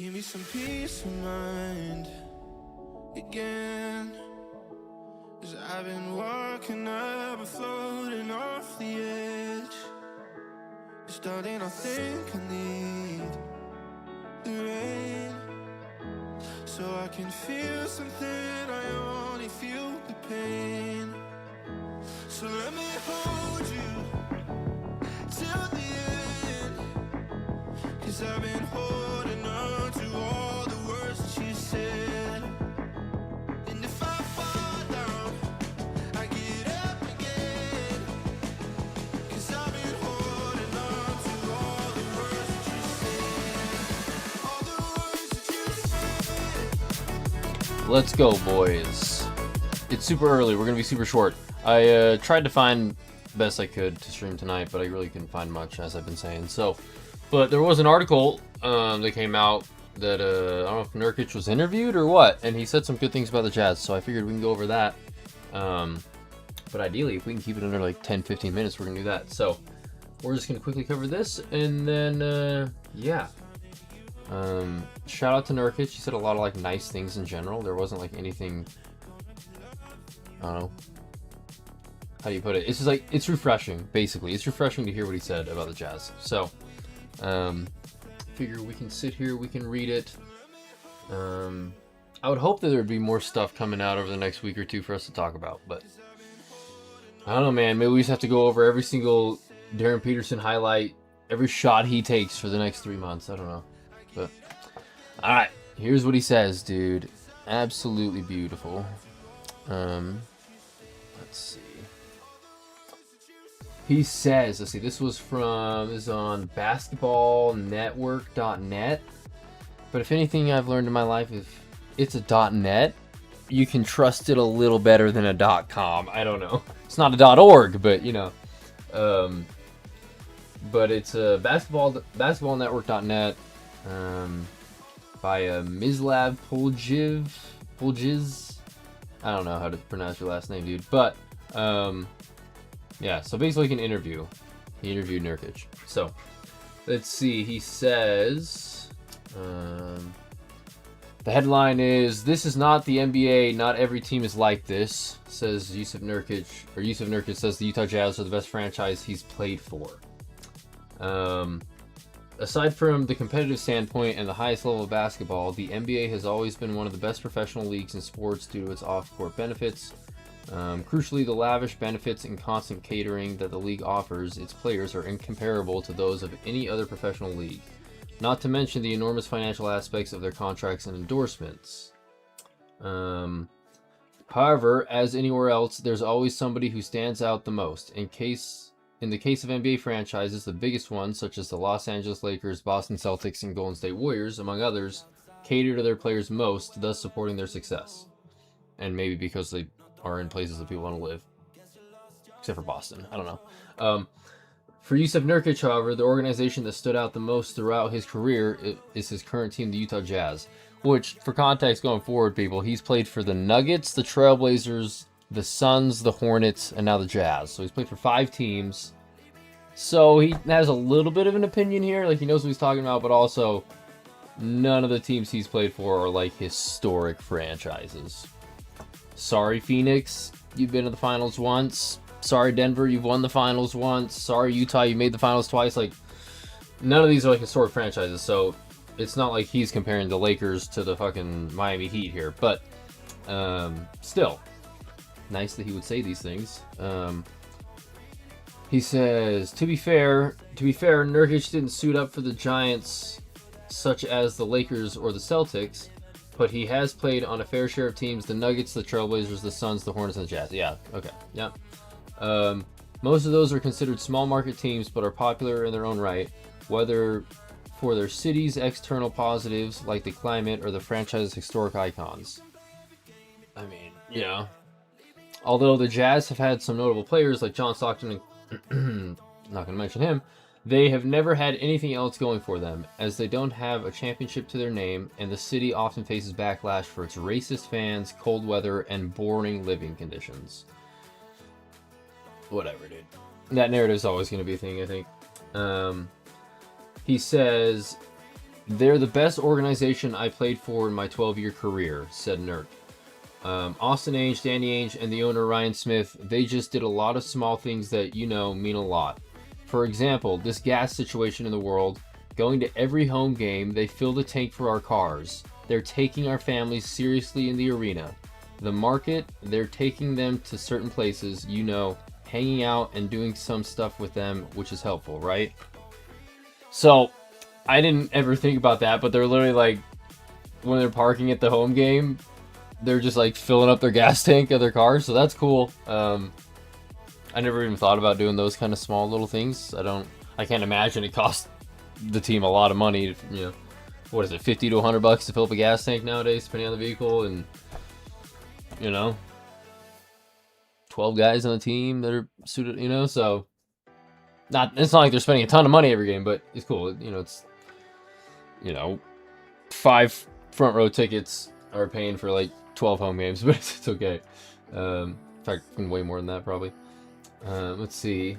Give me some peace of mind again. 'Cause I've been walking up and floating off the edge. Starting, I think I need the rain, so I can feel something, I only feel the pain. So let me hold you till the end, 'cause I've been holding on to all the words that you said. And if I fall down, I get up again, 'cause I've been holding on to all the words that you said. All the words that you said. Let's go, boys. It's super early. We're going to be super short. I tried to find the best I could to stream tonight, but I really couldn't find much, as I've been saying. But there was an article that came out that, I don't know if Nurkic was interviewed or what, and he said some good things about the Jazz, so I figured we can go over that. But ideally, if we can keep it under like 10-15 minutes, we're going to do that. So we're just going to quickly cover this, and then, yeah. Shout out to Nurkic. He said a lot of like nice things in general. There wasn't like anything, I don't know. How do you put it? It's just like, it's refreshing, basically. It's refreshing to hear what he said about the Jazz. So, figure we can sit here, we can read it. I would hope that there would be more stuff coming out over the next week or two for us to talk about, but I don't know, man. Maybe we just have to go over every single Darren Peterson highlight, every shot he takes for the next 3 months. I don't know. But, alright, here's what he says, dude. Absolutely beautiful. Let's see. He says, let's see, this is on basketballnetwork.net. But if anything I've learned in my life, if it's a .net, you can trust it a little better than a .com. I don't know. It's not a .org, but you know. But it's basketballnetwork.net by Mislav Poljiz. I don't know how to pronounce your last name, dude. But yeah, so basically like an interview. He interviewed Nurkic. So, let's see. He says, the headline is, "This is not the NBA. Not every team is like this," says Yusuf Nurkic. Or Yusuf Nurkic says the Utah Jazz are the best franchise he's played for. Aside from the competitive standpoint and the highest level of basketball, the NBA has always been one of the best professional leagues in sports due to its off-court benefits. Crucially, the lavish benefits and constant catering that the league offers its players are incomparable to those of any other professional league, not to mention the enormous financial aspects of their contracts and endorsements. However, as anywhere else, there's always somebody who stands out the most. In the case of NBA franchises, the biggest ones, such as the Los Angeles Lakers, Boston Celtics, and Golden State Warriors, among others, cater to their players most, thus supporting their success. And maybe because they are in places that people want to live. Except for Boston. I don't know. For Yusuf Nurkic, however, the organization that stood out the most throughout his career is his current team, the Utah Jazz. Which, for context going forward, people, he's played for the Nuggets, the Trailblazers, the Suns, the Hornets, and now the Jazz. So he's played for 5 teams. So he has a little bit of an opinion here. Like, he knows what he's talking about, but also none of the teams he's played for are like historic franchises. Sorry, Phoenix, you've been to the finals once. Sorry, Denver, you've won the finals once. Sorry, Utah, you made the finals twice. Like, none of these are like historic franchises, so it's not like he's comparing the Lakers to the fucking Miami Heat here. But still, nice that he would say these things. He says, to be fair, Nurkic didn't suit up for the giants such as the Lakers or the Celtics, but he has played on a fair share of teams: the Nuggets, the Trailblazers, the Suns, the Hornets, and the Jazz. Yeah, okay, yeah. Most of those are considered small market teams, but are popular in their own right, whether for their city's external positives like the climate or the franchise's historic icons. I mean, yeah. Although the Jazz have had some notable players like John Stockton and not going to mention him, they have never had anything else going for them, as they don't have a championship to their name, and the city often faces backlash for its racist fans, cold weather, and boring living conditions. Whatever, dude. That narrative is always going to be a thing, I think. He says, They're the best organization I played for in my 12-year career, said Nurk. Austin Ainge, Danny Ainge, and the owner Ryan Smith, they just did a lot of small things that, you know, mean a lot. For example, this gas situation in the world, going to every home game, they fill the tank for our cars. They're taking our families seriously in the arena. The market, they're taking them to certain places, you know, hanging out and doing some stuff with them, which is helpful, right? So, I didn't ever think about that, but they're literally like, when they're parking at the home game, they're just like filling up their gas tank of their car, so that's cool. I never even thought about doing those kind of small little things. I can't imagine it costs the team a lot of money, you know, what is it, 50 to 100 bucks to fill up a gas tank nowadays, depending on the vehicle, and, you know, 12 guys on the team that are suited, you know, so it's not like they're spending a ton of money every game, but it's cool, you know, it's, you know, 5 front row tickets are paying for like 12 home games, but it's okay. In fact, way more than that probably. Let's see.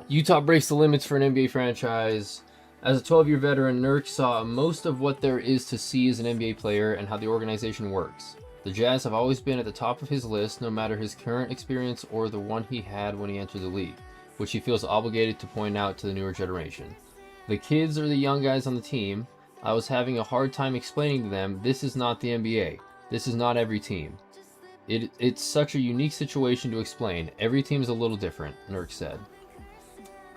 Utah breaks the limits for an NBA franchise. As a 12-year veteran, Nurk saw most of what there is to see as an NBA player and how the organization works. The Jazz have always been at the top of his list, no matter his current experience or the one he had when he entered the league, which he feels obligated to point out to the newer generation. The kids are the young guys on the team. I was having a hard time explaining to them, this is not the NBA. This is not every team. It's such a unique situation to explain. Every team is a little different, Nurk said.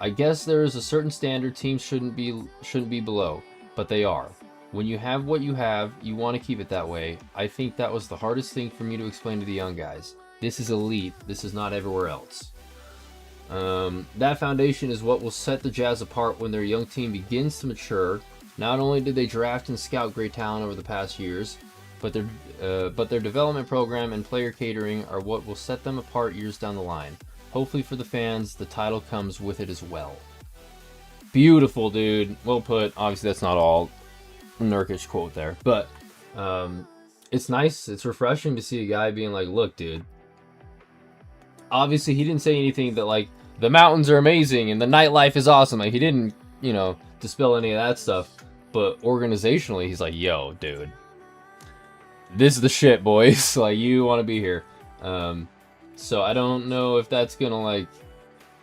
I guess there is a certain standard teams shouldn't be below, but they are. When you have what you have, you want to keep it that way. I think that was the hardest thing for me to explain to the young guys. This is elite. This is not everywhere else. That foundation is what will set the Jazz apart when their young team begins to mature. Not only did they draft and scout great talent over the past years, but their development program and player catering are what will set them apart years down the line. Hopefully for the fans, the title comes with it as well. Beautiful, dude. Well put. Obviously, that's not all Nurkic quote there, but it's nice. It's refreshing to see a guy being like, look, dude. Obviously, he didn't say anything that, like, the mountains are amazing and the nightlife is awesome. Like, he didn't, you know, dispel any of that stuff. But organizationally, he's like, yo, dude. This is the shit, boys. Like, you want to be here. So I don't know if that's gonna, like,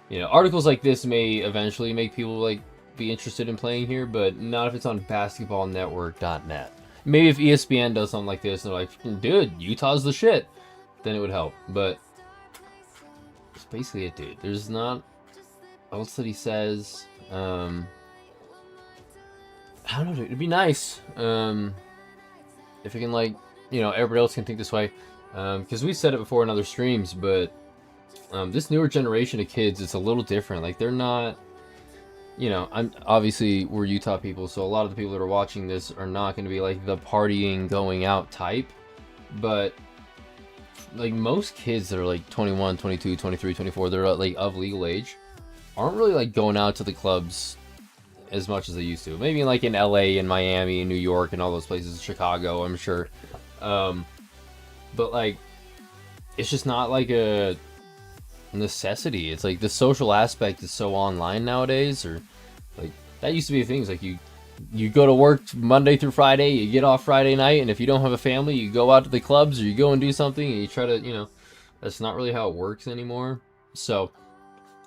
you know, articles like this may eventually make people, like, be interested in playing here, but not if it's on basketballnetwork.net. Maybe if ESPN does something like this and they're like, dude, Utah's the shit, then it would help. But that's basically it, dude. There's not else that he says. I don't know, dude. It'd be nice if it can, like, you know, everybody else can think this way. Because we said it before in other streams, but this newer generation of kids, it's a little different. Like, they're not, you know, obviously we're Utah people, so a lot of the people that are watching this are not going to be like the partying, going out type. But like most kids that are like 21, 22, 23, 24, they're like of legal age, aren't really like going out to the clubs as much as they used to. Maybe like in LA and Miami and New York and all those places, Chicago, I'm sure. But like, it's just not like a necessity. It's like the social aspect is so online nowadays, or like that used to be a thing. It's like you go to work Monday through Friday, you get off Friday night, and if you don't have a family, you go out to the clubs or you go and do something and you try to, you know, that's not really how it works anymore. So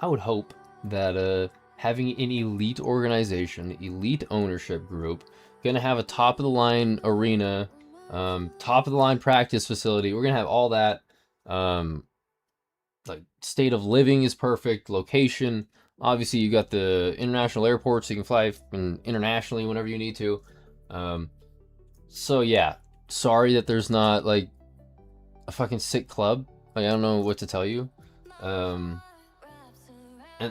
I would hope that having an elite organization, elite ownership group, gonna have a top of the line arena, top of the line practice facility. We're gonna have all that. Like, state of living is perfect. Location, obviously you got the international airport, so you can fly internationally whenever you need to. So yeah, sorry that there's not like a fucking sick club. Like, I don't know what to tell you. And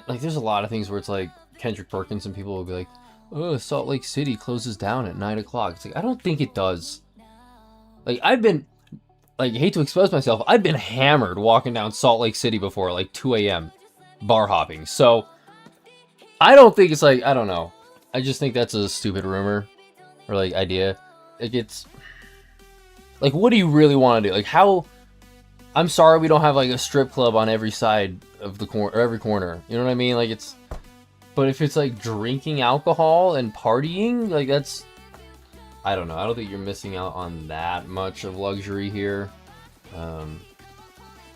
like, there's a lot of things where it's like Kendrick Perkins and people will be like, oh, Salt Lake City closes down at 9 o'clock. It's like, I don't think it does. Like, I've been, like, I hate to expose myself, I've been hammered walking down Salt Lake City before, like 2 a.m. bar hopping. So I don't think it's like, I don't know. I just think that's a stupid rumor or like idea. Like, it's like, what do you really want to do? Like, how? I'm sorry we don't have like a strip club on every side of the corner, or every corner. You know what I mean? Like, it's But if it's like drinking alcohol and partying, like that's, I don't know. I don't think you're missing out on that much of luxury here.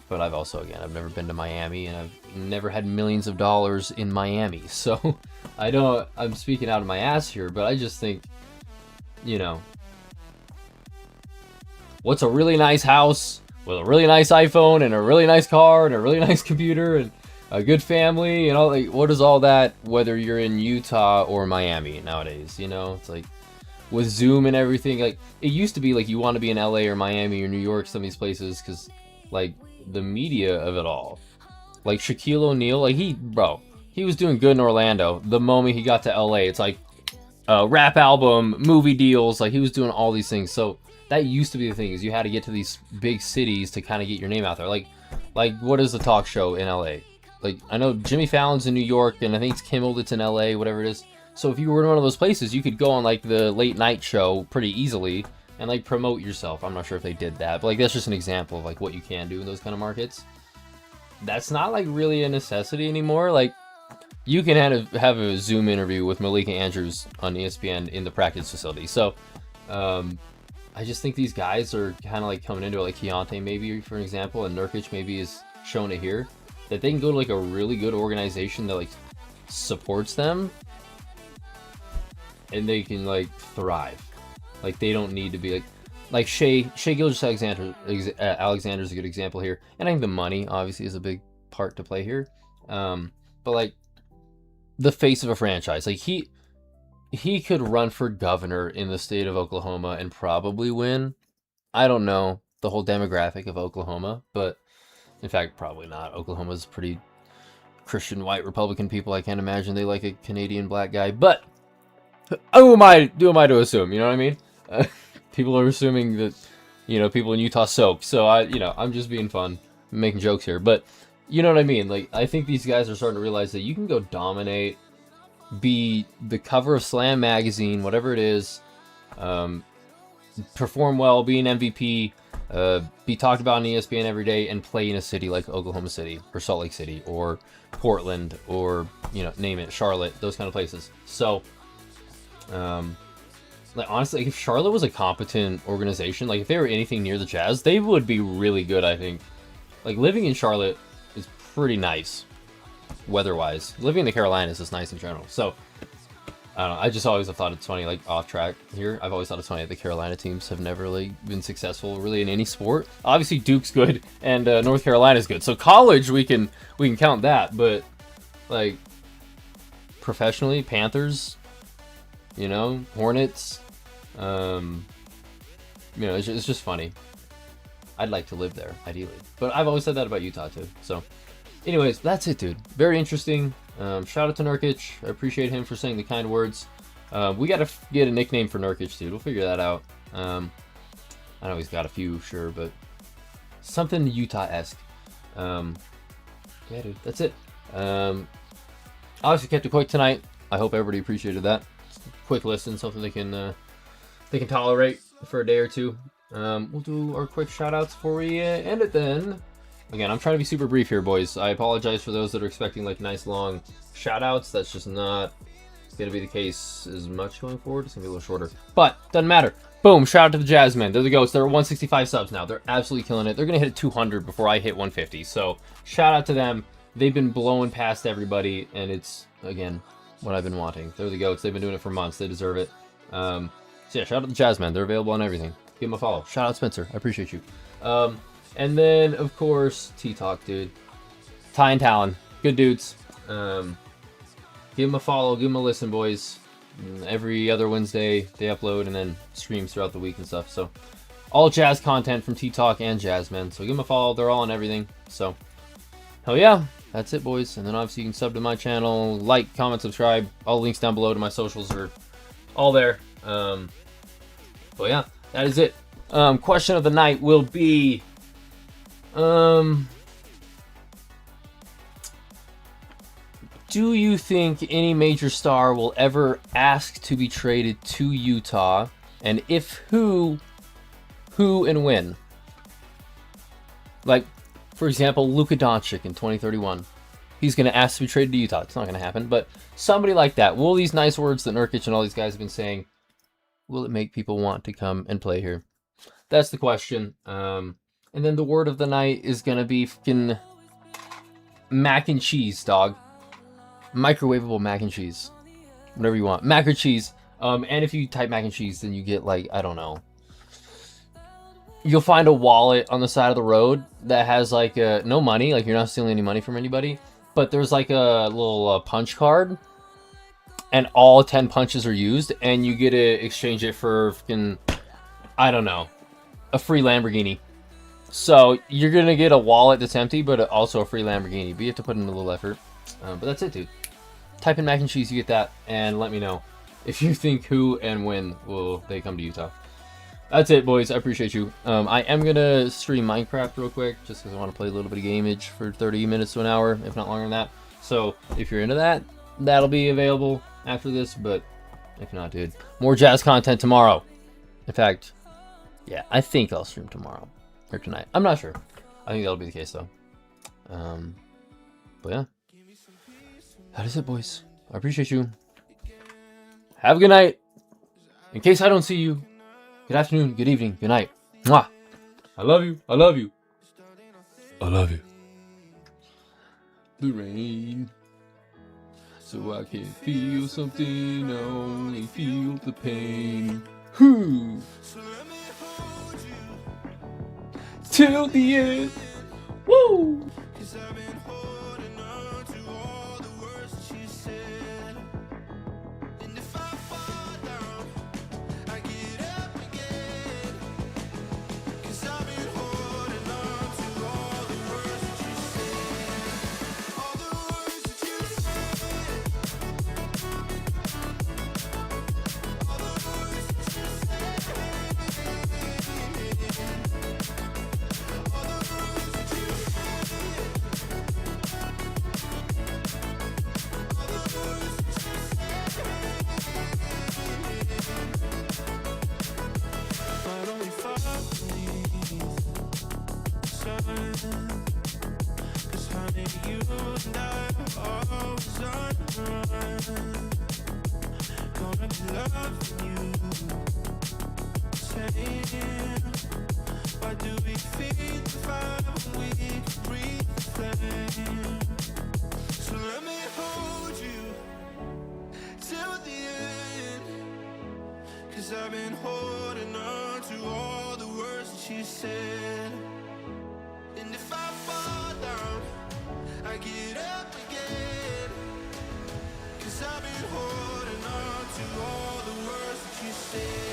But I've also, again, I've never been to Miami, and I've never had millions of dollars in Miami. So I'm speaking out of my ass here, but I just think, you know, what's a really nice house with a really nice iPhone and a really nice car and a really nice computer and a good family and all, like, what is all that, whether you're in Utah or Miami nowadays, you know? It's like, with Zoom and everything, like, it used to be like you want to be in LA or Miami or New York, some of these places, because, like, the media of it all. Like, Shaquille O'Neal, like, he was doing good in Orlando. The moment he got to LA, it's like, rap album, movie deals, like, he was doing all these things. So, that used to be the thing, is you had to get to these big cities to kind of get your name out there. Like, what is the talk show in LA? Like, I know Jimmy Fallon's in New York, and I think it's Kimmel that's in LA, whatever it is. So if you were in one of those places, you could go on, like, the late night show pretty easily and, like, promote yourself. I'm not sure if they did that, but, like, that's just an example of, like, what you can do in those kind of markets. That's not, like, really a necessity anymore. Like, you can have a Zoom interview with Malika Andrews on ESPN in the practice facility. So, I just think these guys are kind of, like, coming into it, like Keontae maybe, for example, and Nurkic maybe is showing it here, that they can go to, like, a really good organization that, like, supports them, and they can, like, thrive. Like, they don't need to be like Shea Alexander's a good example here, and I think the money obviously is a big part to play here. But, like, the face of a franchise, like, he could run for governor in the state of Oklahoma and probably win. I don't know the whole demographic of Oklahoma, but in fact, probably not. Oklahoma's pretty Christian white Republican people. I can't imagine they like a Canadian black guy, but who am I to assume? You know what I mean? People are assuming that, you know, people in Utah soak. So I'm just being fun, making jokes here. But you know what I mean? Like, I think these guys are starting to realize that you can go dominate, be the cover of Slam magazine, whatever it is, perform well, be an MVP, be talked about on ESPN every day, and play in a city like Oklahoma City or Salt Lake City or Portland or, you know, name it, Charlotte, those kind of places. So, like, honestly, if Charlotte was a competent organization, like, if they were anything near the Jazz, they would be really good, I think. Like, living in Charlotte is pretty nice, weather-wise. Living in the Carolinas is nice in general. So, I don't know, I just always have thought it's funny, like, off track here, I've always thought it's funny that the Carolina teams have never really been successful, really, in any sport. Obviously, Duke's good, and North Carolina's good. So, college, we can count that, but, like, professionally, Panthers, you know, Hornets, you know, it's just funny. I'd like to live there, ideally. But I've always said that about Utah, too. So, anyways, that's it, dude. Very interesting. Shout out to Nurkic. I appreciate him for saying the kind words. We got to get a nickname for Nurkic, dude. We'll figure that out. I know he's got a few, sure, but something Utah-esque. Yeah, dude, that's it. Obviously kept it quick tonight. I hope everybody appreciated that. Quick listen, something they can tolerate for a day or two. We'll do our quick shout-outs before we end it then. Again, I'm trying to be super brief here, boys. I apologize for those that are expecting, like, nice long shout-outs. That's just not going to be the case as much going forward. It's going to be a little shorter. But, doesn't matter. Boom, shout out to the Jazz men. They're the goats. They're at 165 subs now. They're absolutely killing it. They're going to hit 200 before I hit 150. So, shout out to them. They've been blowing past everybody, and it's, again, what I've been wanting. They're the goats. They've been doing it for months. They deserve it. So, yeah, shout out to the Jazz men. They're available on everything. Give them a follow. Shout out Spencer. I appreciate you. And then, of course, T-Talk, dude. Ty and Talon. Good dudes. Give them a follow. Give them a listen, boys. Every other Wednesday, they upload and then streams throughout the week and stuff. So, all Jazz content from T-Talk and Jazzmen. So, give them a follow. They're all on everything. So, hell yeah. That's it, boys. And then, obviously, you can sub to my channel. Like, comment, subscribe. All the links down below to my socials are all there. But, yeah. That is it. Question of the night will be... do you think any major star will ever ask to be traded to Utah? And if who and when? Like, for example, Luka Doncic in 2031. he's going to ask to be traded to Utah. It's not going to happen, but somebody like that. Will these nice words that Nurkic and all these guys have been saying, will it make people want to come and play here? That's the question. And then the word of the night is going to be fucking mac and cheese, dog. Microwavable mac and cheese. Whatever you want. Mac or cheese. And if you type mac and cheese, then you get, like, I don't know. You'll find a wallet on the side of the road that has, like, no money. Like, you're not stealing any money from anybody. But there's, like, a little punch card. And all 10 punches are used. And you get to exchange it for, fucking, I don't know, a free Lamborghini. So, you're going to get a wallet that's empty, but also a free Lamborghini. But you have to put in a little effort. But that's it, dude. Type in mac and cheese, you get that. And let me know if you think who and when will they come to Utah. That's it, boys. I appreciate you. I am going to stream Minecraft real quick, just because I want to play a little bit of Gameage for 30 minutes to an hour, if not longer than that. So, if you're into that, that'll be available after this, but if not, dude, more jazz content tomorrow. In fact, yeah, I think I'll stream tomorrow, or tonight. I'm not sure. I think that'll be the case, though. But yeah. That is it, boys. I appreciate you. Have a good night. In case I don't see you, good afternoon, good evening, good night. Mwah. I love you. I love you. I love you. The rain. So I can feel something, I only feel the pain. Whoo. Till the end. Woo. Cause honey, you and I are always on the run. Gonna be loving you. Saying, why do we feed the fire when we can breathe the flame? So let me hold you till the end. Cause I've been holding on to all the words that you said. And if I fall down, I get up again. Cause I've been holding on to all the words that you said.